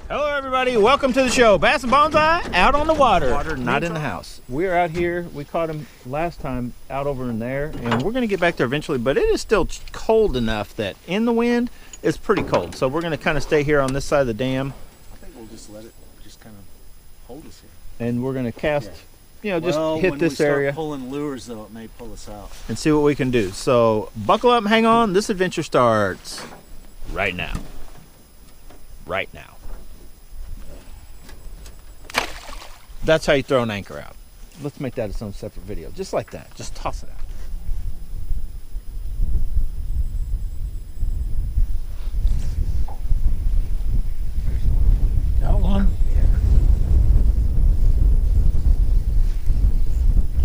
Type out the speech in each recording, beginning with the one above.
Hello everybody, welcome to the show. Bass and Bonsai out on the water, not in the house. We're out here, we caught him last time out over in there, and we're gonna get back there eventually, but it is still cold enough that in the wind, it's pretty cold. So we're gonna kind of stay here on this side of the dam. I think we'll just let it just kind of hold us here. And we're gonna cast, you know, just hit when this we area. start pulling lures though, it may pull us out. And see what we can do. So buckle up and hang on, this adventure starts right now. Right now. That's how you throw an anchor out. Let's make that its own separate video. Just like that. Just toss it out. Got one? Yeah.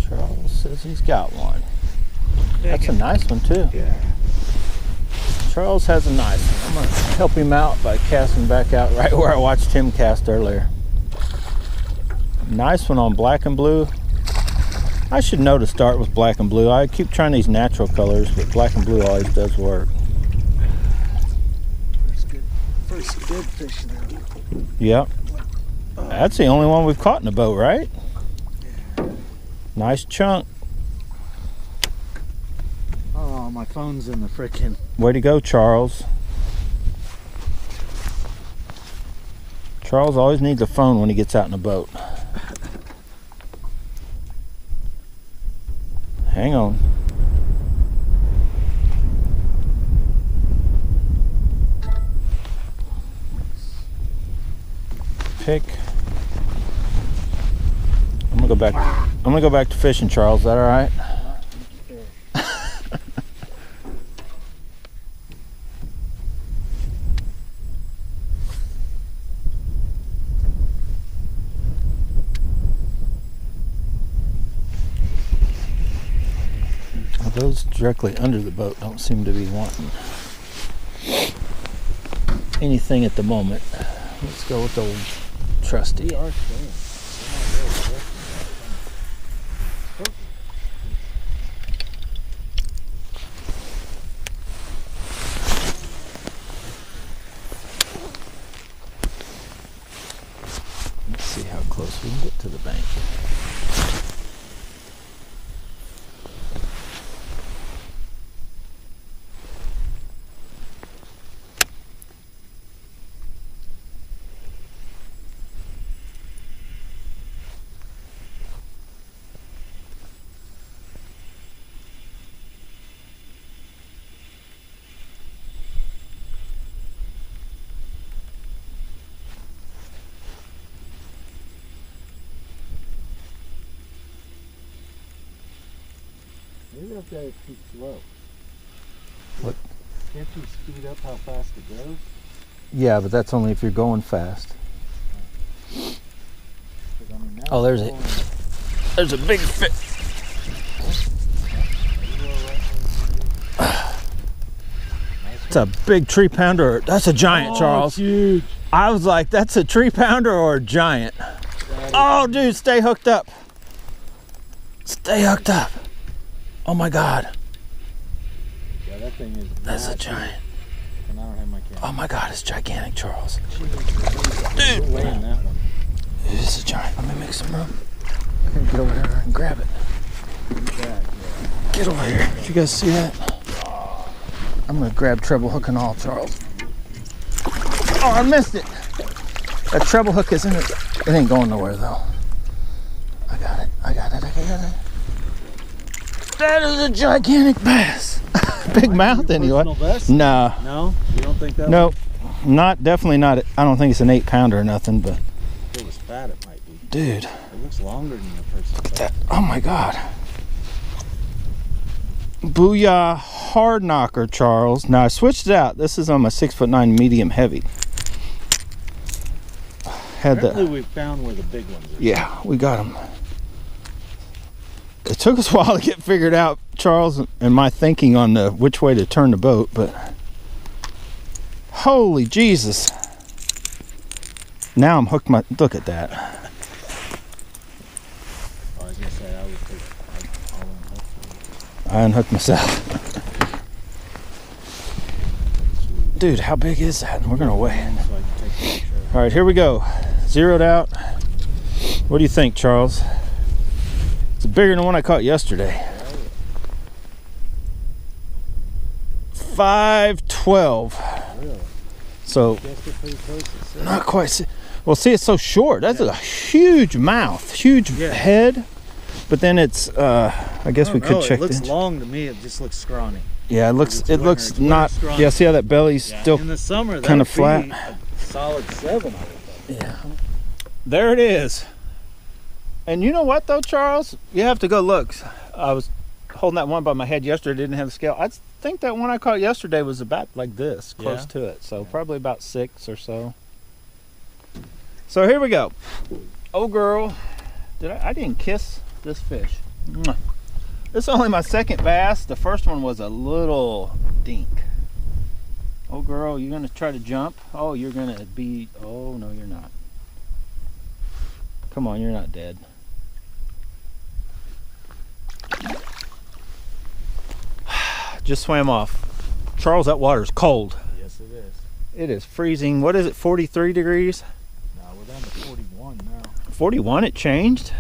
Charles says he's got one. That's a nice one too. Yeah. Charles has a nice one. I'm going to help him out by casting back out right where I watched him cast earlier. Nice one on black and blue. I should know to start with black and blue. I keep trying these natural colors, but black and blue always does work. First good fish now. Yep. That's the only one we've caught in the boat, right? Yeah. Nice chunk. Oh, my phone's in the frickin'. Way to go, Charles. Charles always needs a phone when he gets out in the boat. Hang on. Pick. I'm gonna go back to fishing, Charles. Is that all right? Those directly under the boat don't seem to be wanting anything at the moment. Let's go with the old trusty. We are clean. Let's see how close we can get to the bank. Maybe that guy is too slow. What? Can't you speed up how fast it goes? Yeah, but that's only if you're going fast. I mean, Oh, there's a big fish. It's a big 3-pounder. That's a giant, Charles. Huge. I was like, that's a 3-pounder or a giant. Oh, dude, stay hooked up. Stay hooked up. Oh my God. Yeah, that thing is. That's a giant. And I don't have my camera. Oh my God, it's gigantic, Charles. Dude. Weighing that one. It is a giant. Let me make some room. I'm gonna get over there and grab it. Get over here. Did you guys see that? I'm gonna grab treble hook and all, Charles. Oh, I missed it. That treble hook is in it. It ain't going nowhere though. I got it. I got it. That is a gigantic bass. Big mouth anyway. Nah. No? You don't think that? Nope. Definitely not. I don't think it's an 8-pounder or nothing, but. If it was fat, it might be. Dude. It looks longer than the person. Oh my God. Booyah Hardknocker, Charles. Now I switched it out. This is on my 6'9" medium heavy. Apparently we found where the big ones are. Yeah, we got them. It took us a while to get figured out, Charles, and my thinking on which way to turn the boat, but holy Jesus. Now I'm hooked look at that. I was gonna say I would take all unhooked. I unhooked myself. Dude, how big is that? We're gonna weigh it. So I can take a picture of it. All right, here we go. Zeroed out. What do you think, Charles? It's bigger than the one I caught yesterday. 512. Really? So not quite. Well, see, it's so short. That's a huge mouth, huge head. But then it's, I guess we could check. It looks long to me. It just looks scrawny. Yeah, it looks not. Yeah, see how that belly's still in the summer kind of flat. A solid 7. Yeah. There it is. And you know what though, Charles? You have to go look. I was holding that one by my head yesterday. Didn't have the scale. I think that one I caught yesterday was about like this, close to it. So probably about 6 or so. So here we go. Oh girl, I didn't kiss this fish. Mwah. This is only my second bass. The first one was a little dink. Oh girl, you're gonna try to jump? Oh, you're gonna be, oh no you're not. Come on, you're not dead. Just swam off. Charles, that water's cold. Yes, it is. It is freezing. What is it, 43 degrees? No, we're down to 41 now. 41, it changed?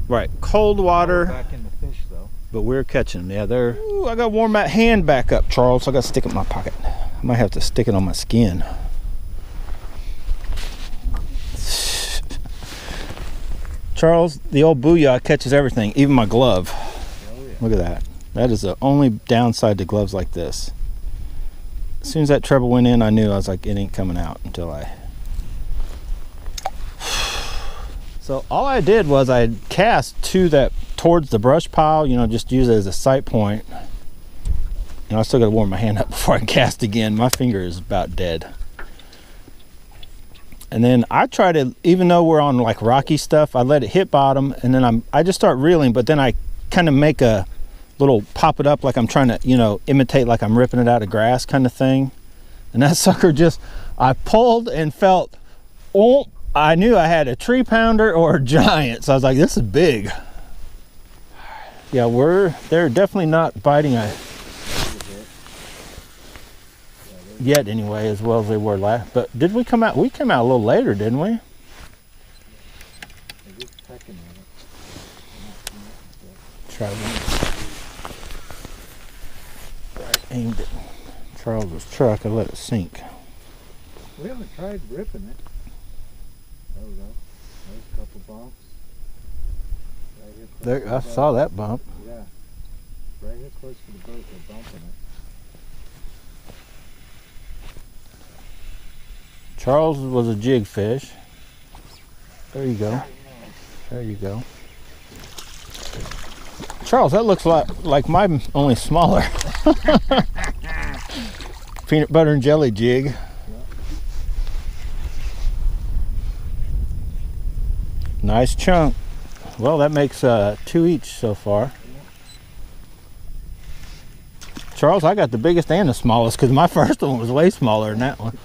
Right, cold water. Back in the fish though. But we're catching them. Yeah, they're... Ooh, I gotta warm that hand back up, Charles. I gotta stick it in my pocket. I might have to stick it on my skin. Charles, the old Booyah catches everything, even my glove. Oh, yeah. Look at that. That is the only downside to gloves like this. As soon as that treble went in, I knew. I was like, it ain't coming out until I... So all I did was I cast towards the brush pile, you know, just use it as a sight point. And I still gotta warm my hand up before I cast again. My finger is about dead. And then I try to, even though we're on like rocky stuff, I let it hit bottom, and then I just start reeling, but then I kind of make a little pop it up like I'm trying to, you know, imitate like I'm ripping it out of grass kind of thing. And that sucker just, I pulled and felt, oh, I knew I had a 3-pounder or a giant. So I was like, this is big. Yeah, they're definitely not biting yet anyway, as well as they were last. But did we come out? We came out a little later, didn't we? Try right, aimed at Charles's truck. I let it sink. We haven't tried ripping it. There we go. There's a couple bumps. Right here There, I saw that bump. Yeah. Right here close to the boat, they're bumping it. Charles was a jig fish. There you go. There you go. Charles, that looks like mine, only smaller. Peanut butter and jelly jig. Nice chunk. Well, that makes 2 each so far. Charles, I got the biggest and the smallest because my first one was way smaller than that one.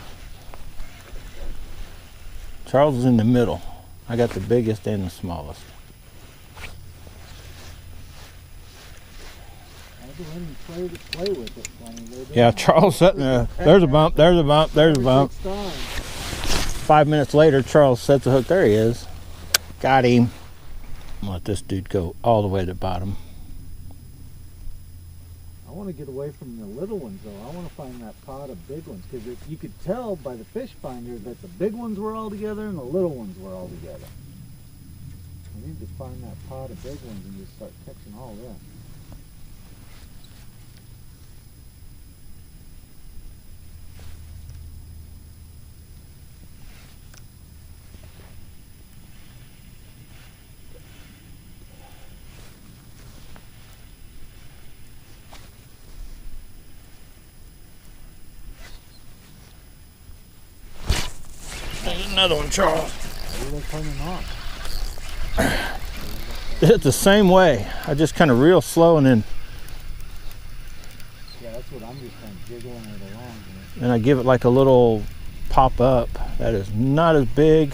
Charles is in the middle. I got the biggest and the smallest. Play with it. Yeah, Charles sitting there. There's a bump, there's a bump, there's a bump. 5 minutes later, Charles sets the hook. There he is. Got him. Let this dude go all the way to the bottom. I want to get away from the little ones though. I want to find that pod of big ones because you could tell by the fish finder that the big ones were all together and the little ones were all together. I need to find that pod of big ones and just start catching all of them. There's another one, Charles. Maybe they're coming off. It's the same way. I just kind of reel slow and then... Yeah, that's what I'm just kind of jiggling it along. And I give it like a little pop up. That is not as big.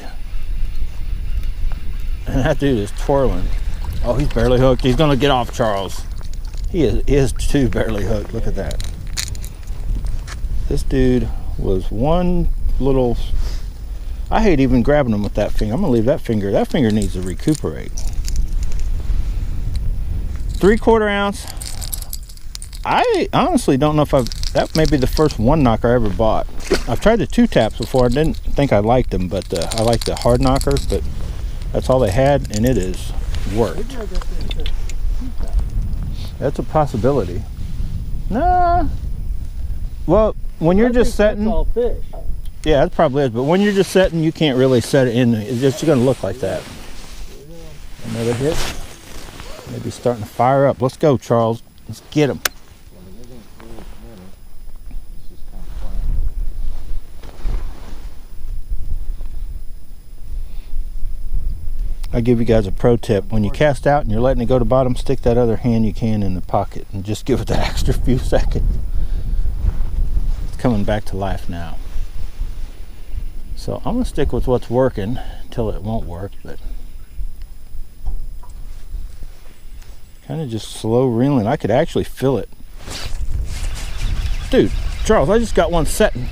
And that dude is twirling. Oh, he's barely hooked. He's gonna get off, Charles. He is too barely hooked. Look at that. This dude was little. I hate even grabbing them with that finger. I'm gonna leave that finger. That finger needs to recuperate. 3/4 ounce. I honestly don't know if that may be the first oneKnocker I ever bought. I've tried the 2-taps before. I didn't think I liked them, but I like the Hardknocker, but that's all they had, and it is worked. That's a possibility. Nah. Well, when you're just setting, that's all fish. yeah, it probably is. But when you're just setting, you can't really set it in. It's just going to look like that. Another hit. Maybe starting to fire up. Let's go, Charles. Let's get him. I give you guys a pro tip. When you cast out and you're letting it go to bottom, stick that other hand you can in the pocket and just give it that extra few seconds. It's coming back to life now. So I'm going to stick with what's working until it won't work, but kind of just slow reeling. I could actually feel it. Dude, Charles, I just got one setting.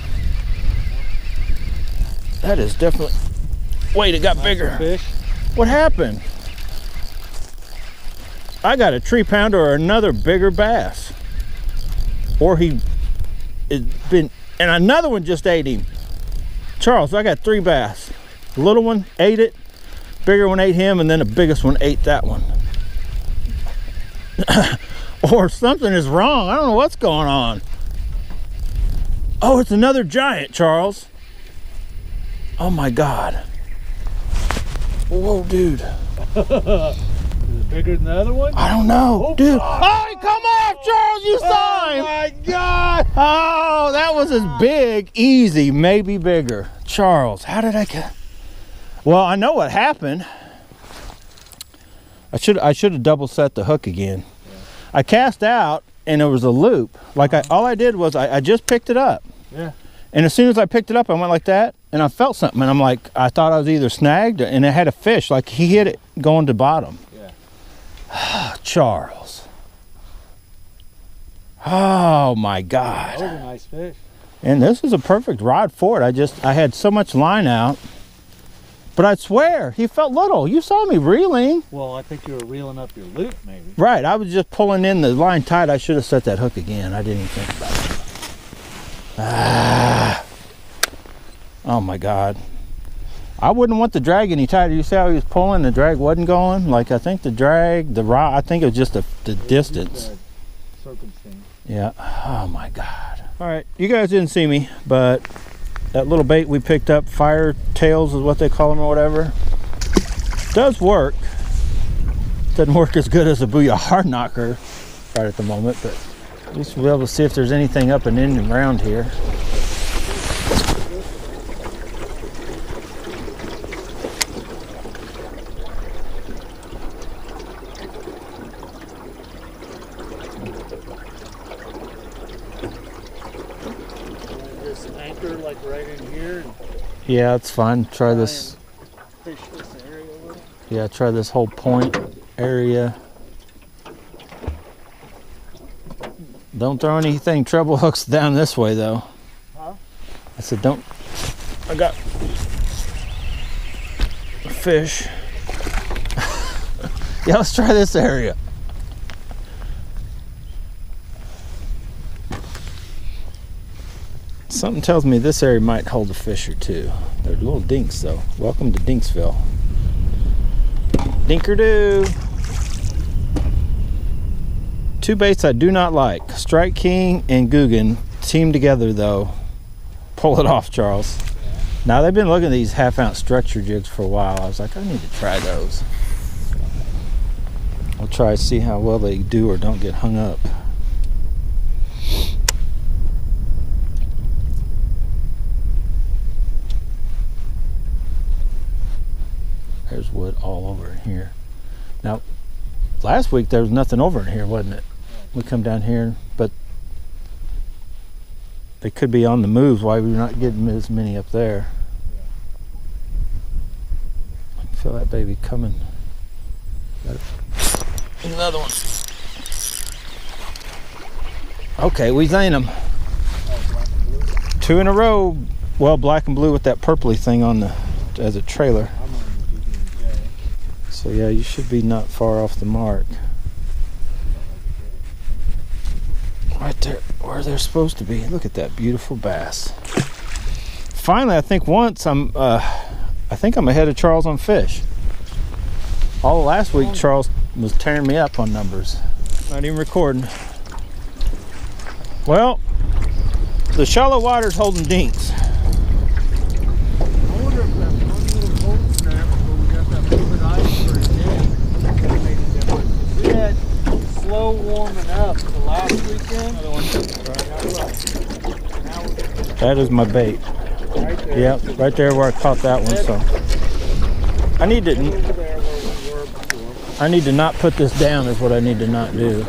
That is definitely... Wait, it got bigger. Fish. What happened? I got a 3-pounder or another bigger bass. Or it's been, and another one just ate him. Charles, I got 3 bass. The little one ate it, bigger one ate him, and then the biggest one ate that one. Or something is wrong. I don't know what's going on. Oh, it's another giant, Charles. Oh my God. Whoa, dude. Is it bigger than the other one? I don't know. Oh, dude. God. Oh, come off, Charles. You saw him. Oh, my God. Oh, that was as big, easy, maybe bigger. Charles, how did I get... Well, I know what happened. I should have double set the hook again. Yeah. I cast out, and there was a loop. Like, all I did was I just picked it up. Yeah. And as soon as I picked it up, I went like that, and I felt something, and I'm like, I thought I was either snagged, and it had a fish, like he hit it going to bottom. Yeah. Charles. Oh my God. That was a nice fish. And this is a perfect rod for it. I had so much line out, but I swear, he felt little. You saw me reeling. Well, I think you were reeling up your loop, maybe. Right, I was just pulling in the line tight. I should have set that hook again. I didn't even think about it. Oh my God. I wouldn't want the drag any tighter. You see how he was pulling? The drag wasn't going. Like, I think the drag, the rod, I think it was just the distance. Circumstance. Yeah. Oh my God. All right, you guys didn't see me, but that little bait we picked up, fire tails is what they call them or whatever, does work. Doesn't work as good as a Booyah Hardknocker right at the moment, but at least we'll be able to see if there's anything up and in and around here. This anchor like right in here. And Yeah, it's fine. Try this. fish this area a little. Yeah, try this whole point area. Don't throw anything treble hooks down this way though. Huh? I said don't. I got a fish. Yeah, let's try this area. Something tells me this area might hold a fish or two. They're little dinks though. Welcome to Dinksville. Dinker-doo. 2 baits I do not like. Strike King and Guggen team together though. Pull it off, Charles. Now they've been looking at these 1/2 ounce structure jigs for a while. I was like, I need to try those. I'll try to see how well they do or don't get hung up. There's wood all over in here. Now, last week there was nothing over in here, wasn't it? We come down here, but they could be on the move. Why we're not getting as many up there? I can feel that baby coming. Got another one. Okay, we seen them. 2 in a row. Well, black and blue with that purpley thing on the as a trailer. I'm on the PB&J. So yeah, you should be not far off the mark. Right there, where they're supposed to be. Look at that beautiful bass. Finally, I think I think I'm ahead of Charles on fish. All of last week, Charles was tearing me up on numbers. Not even recording. Well, the shallow water's holding dinks. I wonder if that one little cold snap where we got that moving ice for a day made a difference. We had slow warming up the last weekend. That is my bait. Right there. Yep, right there where I caught that one. So I need to not put this down is what I need to not do.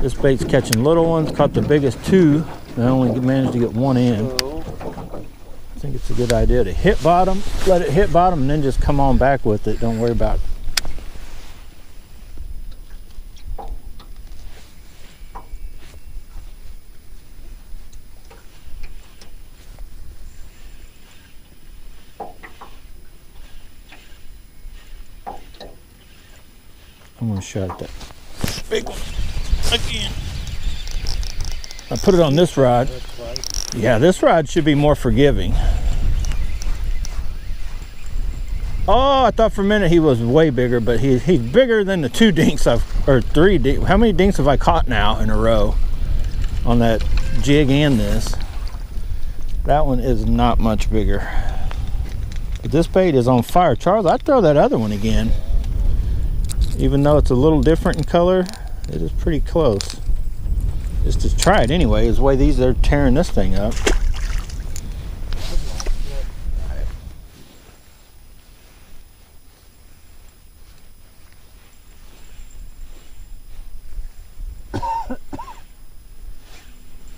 This bait's catching little ones, caught the biggest two, and I only managed to get one in. I think it's a good idea to hit bottom, let it hit bottom, and then just come on back with it. Don't worry about it. I'm gonna shot at that big one again. I put it on this rod. Yeah, this rod should be more forgiving. Oh, I thought for a minute he was way bigger, but he's bigger than the two dinks three dinks. How many dinks have I caught now in a row on that jig and this? That one is not much bigger. But this bait is on fire. Charles, I'd throw that other one again. Even though it's a little different in color, it is pretty close. Just to try it anyway, is the way these are tearing this thing up.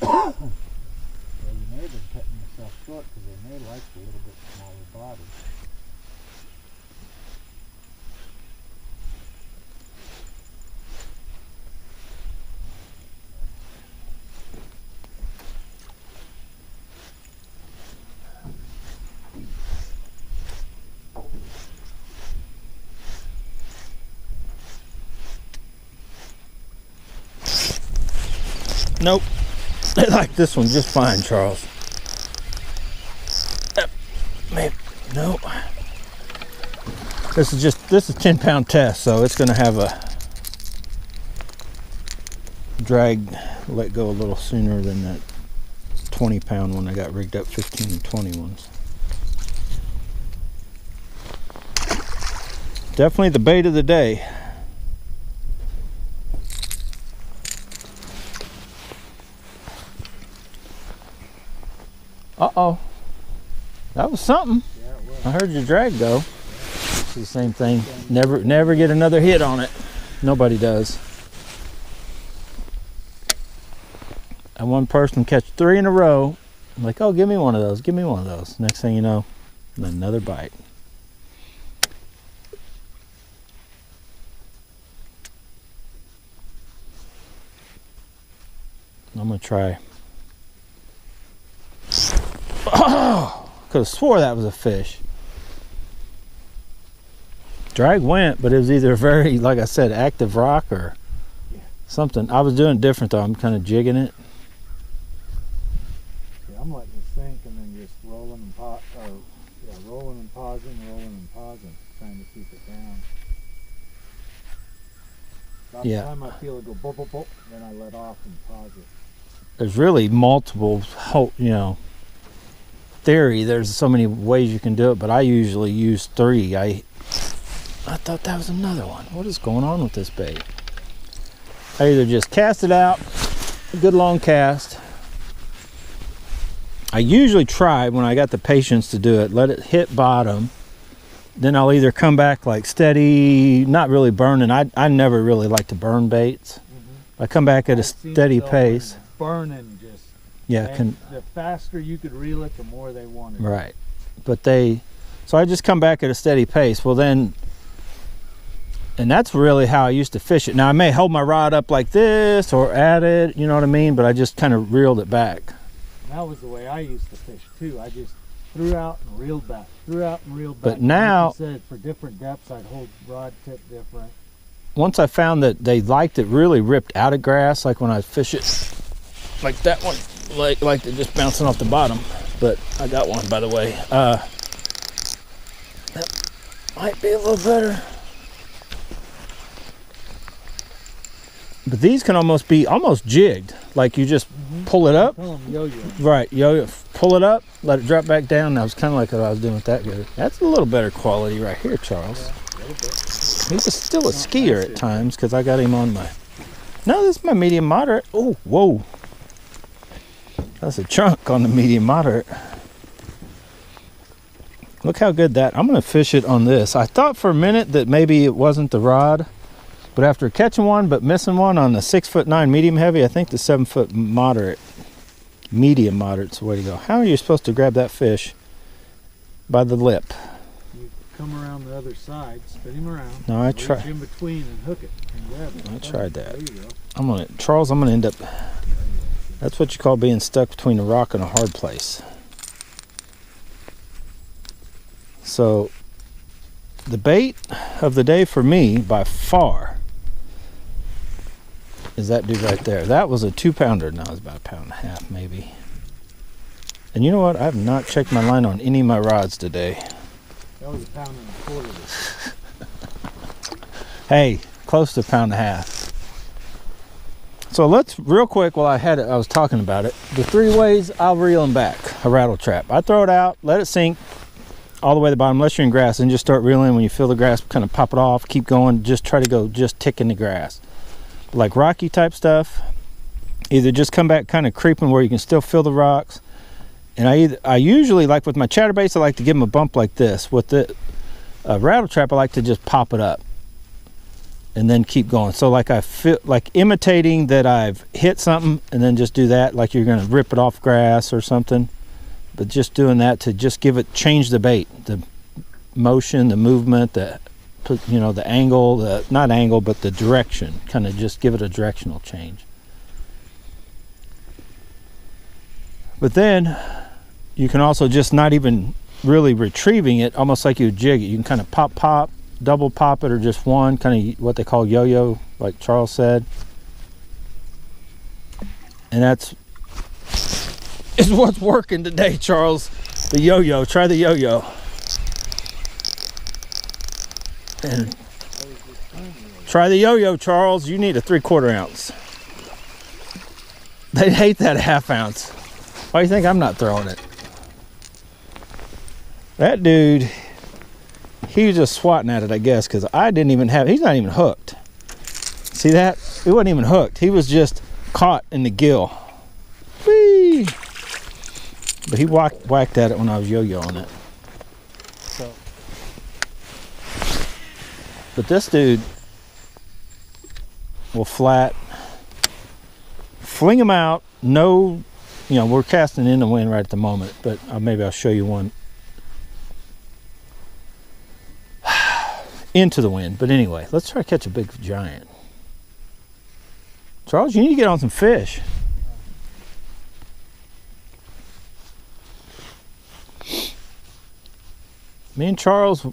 Well, you may have been cutting yourself short because they may like a little bit smaller body. Nope. I like this one just fine, Charles. Maybe. Nope. This is 10-pound test, so it's gonna have a drag let go a little sooner than that 20-pound one I got rigged up 15 and 20 ones. Definitely the bait of the day. Uh-oh. That was something. Yeah, it was. I heard your drag go. It's the same thing. Never get another hit on it. Nobody does. And one person catch 3 in a row. I'm like, oh, give me one of those. Give me one of those. Next thing you know, another bite. I'm gonna try. Oh, could have swore that was a fish. Drag went, but it was either very, like I said, active rock or something. I was doing it different though. I'm kind of jigging it. Yeah, I'm letting it sink and then just rolling and rolling and pausing, trying to keep it down. About the time I feel it go boop, boop, boop, then I let off and pause it. There's really multiple, theory. There's so many ways you can do it, but I usually use 3. I thought that was another one. What is going on with this bait? I either just cast it out, a good long cast. I usually try, when I got the patience to do it, let it hit bottom. Then I'll either come back like steady, not really burning. I never really like to burn baits. I come back at a steady pace. Burning just. Yeah. The faster you could reel it, the more they wanted. Right. But so I just come back at a steady pace. Well then, and that's really how I used to fish it. Now I may hold my rod up like this or at it, you know what I mean? But I just kind of reeled it back. And that was the way I used to fish too. I just threw out and reeled back, threw out and reeled back. But now, like you said, for different depths, I'd hold rod tip different. Once I found that they liked it really ripped out of grass, like when I fish it, like that one, like they're just bouncing off the bottom. But I got one, by the way. That might be a little better. But these can almost be jigged. Like you just pull it up. Call them yo-yo. Right, yo-yo. Pull it up, let it drop back down. That was kind of like what I was doing with that guy. That's a little better quality right here, Charles. Yeah, a little bit. He's still a skier at times because I got him on my... No, this is my medium moderate. Oh, whoa. That's a chunk on the medium moderate. Look how good that... I'm going to fish it on this. I thought for a minute that maybe it wasn't the rod. But after catching one but missing one on the 6'9" medium heavy, I think the 7-foot moderate, medium moderate's the way to go. How are you supposed to grab that fish? By the lip. You come around the other side, spin him around. No, I tried. In between and hook it and grab it. I tried that. There you go. Charles, I'm gonna end up. That's what you call being stuck between a rock and a hard place. So, the bait of the day for me, by far, is that dude right there. That was a 2-pounder. No, it was about 1.5 pounds maybe. And you know what? I have not checked my line on any of my rods today. That was 1.25 pounds. Hey, close to 1.5 pounds. So let's, real quick, while I was talking about it, the 3 ways I'll reel them back, a rattle trap. I throw it out, let it sink all the way to the bottom, unless you're in grass, and just start reeling. When you feel the grass, kind of pop it off, keep going, just try to go, just tick in the grass. Like rocky type stuff, either just come back kind of creeping where you can still feel the rocks. And I usually, like with my chatterbaits, I like to give them a bump like this. With the rattle trap, I like to just pop it up and then keep going. So like I feel like imitating that I've hit something, and then just do that like you're gonna rip it off grass or something. But just doing that to just change the bait, the motion, the movement, the angle, not angle, but the direction, kind of just give it a directional change. But then you can also just not even really retrieving it, almost like you jig it. You can kind of pop, double pop it, or just one, kind of what they call yo-yo, like Charles said. And is what's working today, Charles. The yo-yo, try the yo-yo. And try the yo-yo, Charles. You need a 3/4 ounce. They hate that 1/2 ounce. Why do you think I'm not throwing it? That dude, he was just swatting at it, I guess, because I didn't even have, he's not even hooked. See that? He wasn't even hooked. He was just caught in the gill. Whee! But he whacked at it when I was yo-yoing it. So. But this dude will flat, fling them out. No, we're casting in the wind right at the moment, but maybe I'll show you one into the wind. But anyway, let's try to catch a big giant. Charles, you need to get on some fish. Me and Charles,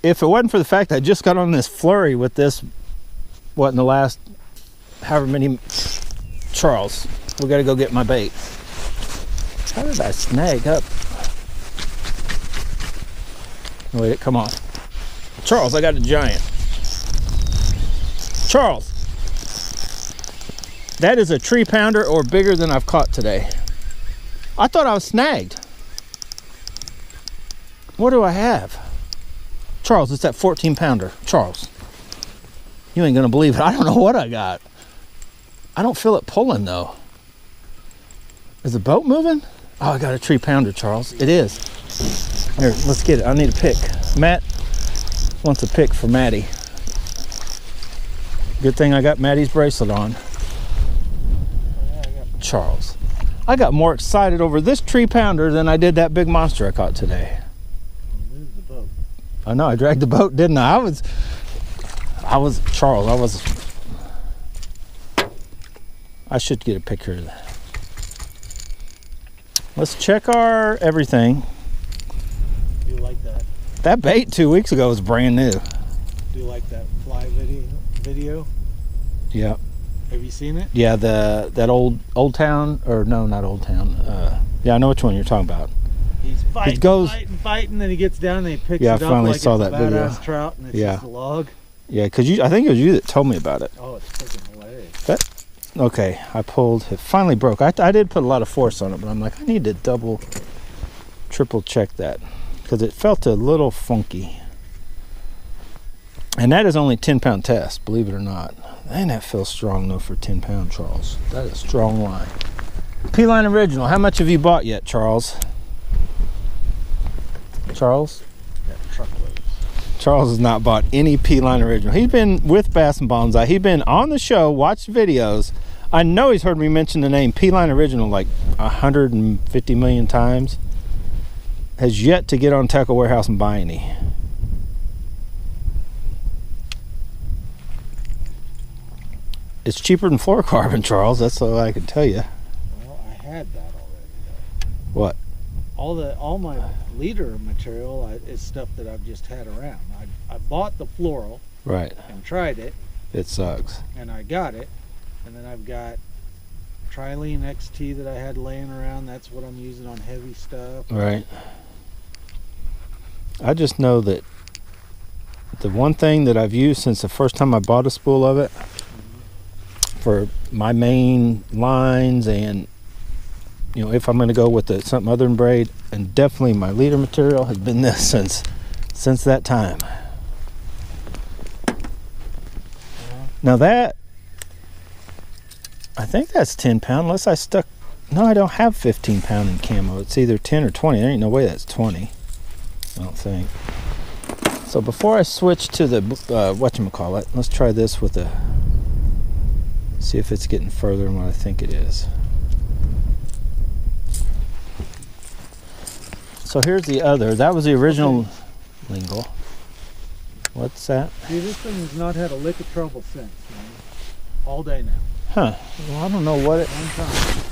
if it wasn't for the fact I just got on this flurry with this, in the last however many, Charles, we got to go get my bait. How did I snag up? Wait, come on. Charles, I got a giant. Charles, that is a 3-pounder or bigger than I've caught today. I thought I was snagged. What do I have? Charles, it's that 14-pounder. Charles, you ain't gonna believe it. I don't know what I got. I don't feel it pulling though. Is the boat moving? Oh, I got a 3-pounder, Charles. It is. Here, let's get it. I need a pick. Matt wants a pick for Maddie. Good thing I got Maddie's bracelet on. Charles, I got more excited over this 3-pounder than I did that big monster I caught today. I know, I dragged the boat, didn't I? Charles, I should get a picture of that. Let's check our everything. Do you like that? That bait 2 weeks ago was brand new. Do you like that fly video? Yeah. Have you seen it? Yeah, that old town, or no, not old town. Yeah, I know which one you're talking about. He's fighting, then he gets down and he picks it up finally like saw it's that a video. badass trout, and it's Yeah. just a log. Yeah, because I think it was you that told me about it. Oh, it's freaking hilarious. Okay, I pulled. It finally broke. I did put a lot of force on it, but I'm like, I need to double, triple check that because it felt a little funky. And that is only 10-pound test, believe it or not. And that feels strong though for 10-pound, Charles. That is a strong line. P-line original. How much have you bought yet, Charles? Charles? Yeah, truckloads. Charles has not bought any P-line original. He's been with Bass and Bonsai. He's been on the show, watched videos. I know he's heard me mention the name P-line original like 150 million times. Has yet to get on Tackle Warehouse and buy any. It's cheaper than fluorocarbon, Charles. That's all I can tell you. Well, I had that already. What? All my leader material is stuff that I've just had around. I bought the floral Right. and tried it, It sucks. and I got it, and then I've got Trilene XT that I had laying around. That's what I'm using on heavy stuff. Right. I just know that the one thing that I've used since the first time I bought a spool of it for my main lines, and you know, if I'm going to go with something other than braid, and definitely my leader material has been this since that time. Now that, I think that's 10-pound, unless I stuck. No, I don't have 15-pound in camo. It's either 10 or 20. There ain't no way that's 20. I don't think. So before I switch to the whatchamacallit, let's try this with a. See if it's getting further than what I think it is. So here's the other. That was the original lingle. What's that? See, this thing has not had a lick of trouble since, man. All day now. Huh. Well, I don't know what it. One time.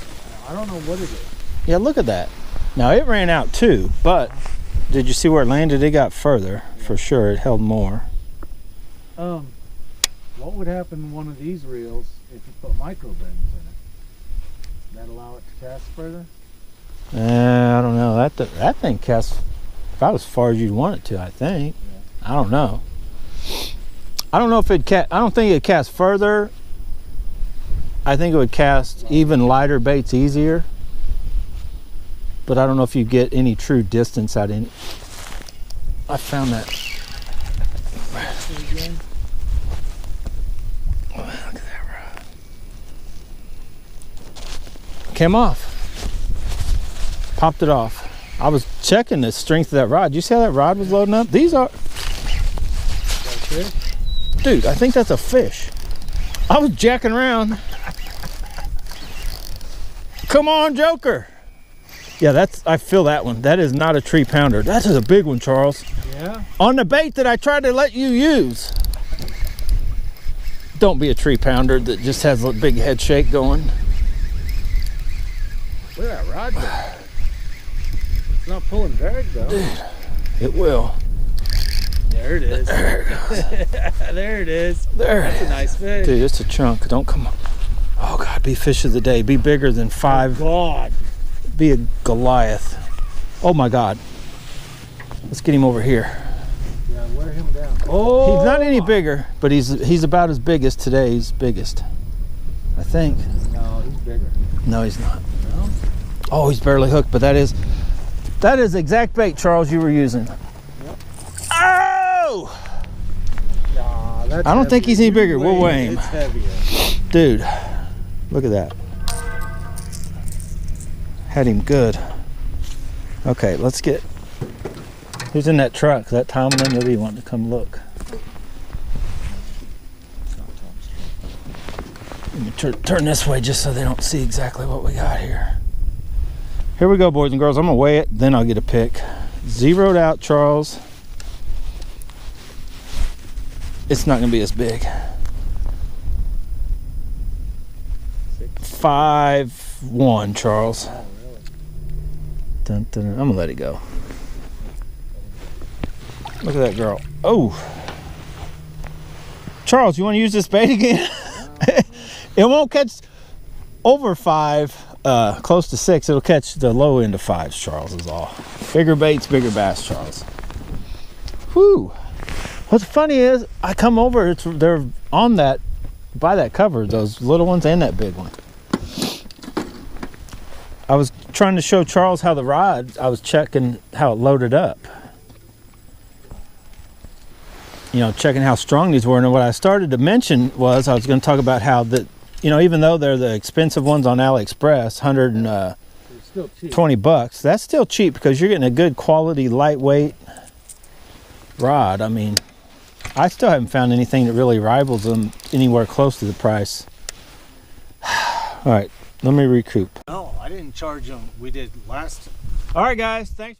I don't know what it is. Yeah, look at that. Now it ran out too, but did you see where it landed? It got further for sure. It held more. What would happen in one of these reels if you put micro bends in it? That allow it to cast further? I don't know. That thing casts about as far as you'd want it to. I think. Yeah. I don't know. I don't know if it I don't think it casts further. I think it would cast even lighter baits easier. But I don't know if you get any true distance out of it. I found that. Oh, look at that rod. Came off. Popped it off. I was checking the strength of that rod. You see how that rod was loading up? These are. Dude, I think that's a fish. I was jacking around. Come on, Joker. Yeah, I feel that one. That is not a tree pounder. That is a big one, Charles. Yeah? On the bait that I tried to let you use. Don't be a tree pounder that just has a big head shake going. Look at that rod there. It's not pulling drag though. Dude, it will. There it is. There it goes. There it is. There. That's a nice fish. Dude, it's a chunk. Don't come on. Oh God, be fish of the day. Be bigger than 5. Oh God. Be a Goliath. Oh my God. Let's get him over here. Yeah, wear him down. Oh, He's not any bigger, but he's about as big as today's biggest. I think. No, he's bigger. No, he's not. No? Oh, he's barely hooked, but that is exact bait, Charles, you were using. Yep. Oh! Nah, that's I don't think he's any bigger. We'll weigh him. It's heavier. Dude, look at that. Had him good. Okay, let's get. Who's in that truck? Is that Tomlin? Nobody wanting to come look. Let me turn this way just so they don't see exactly what we got here. Here we go, boys and girls. I'm gonna weigh it, then I'll get a pick. Zeroed out, Charles. It's not gonna be as big. 5'1", Charles. Oh, really? Dun, dun, I'm gonna let it go. Look at that girl. Oh, Charles, you want to use this bait again? It won't catch over 5, close to 6. It'll catch the low end of 5s, Charles, is all. Bigger baits, bigger bass, Charles. Whew. What's funny is I come over, they're on that, by that cover, those little ones and that big one. I was trying to show Charles how the rod, I was checking how it loaded up. You know, checking how strong these were. And what I started to mention was I was going to talk about how that, you know, even though they're the expensive ones on AliExpress, $120, that's still cheap because you're getting a good quality, lightweight rod. I mean, I still haven't found anything that really rivals them anywhere close to the price. All right, let me recoup. No, I didn't charge them. We did last. All right, guys, thanks.